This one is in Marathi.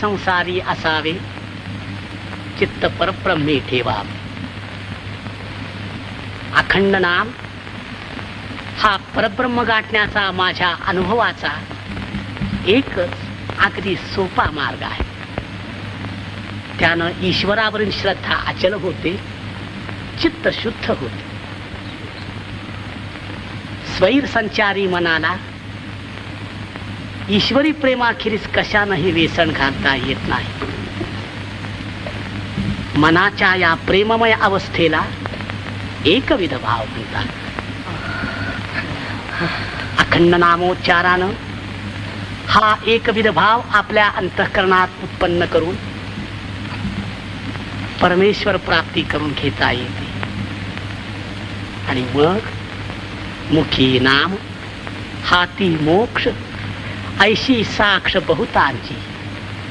संसारी असावे, चित्त परब्रह्मे ठेवावे. अखंड नाम हा परब्रह्म गाठण्याचा माझ्या अनुभवाचा एकच अगदी सोपा मार्ग आहे. त्यानं ईश्वरावरील श्रद्धा अचल होते, चित्त शुद्ध होते. स्वैर संचारी मनाला ईश्वरी प्रेमाखेरीज कशानंही वेसण घालता येत नाही. मनाच्या या प्रेममय अवस्थेला एकविध भाव म्हणतात. अखंड नामोच्चारानं हा एकविध भाव आपल्या अंतःकरणात उत्पन्न करून परमेश्वर प्राप्ती करून घेता येते. आणि मग मुखी नाम, हाती मोक्ष, ऐशी साक्ष बहुतांची.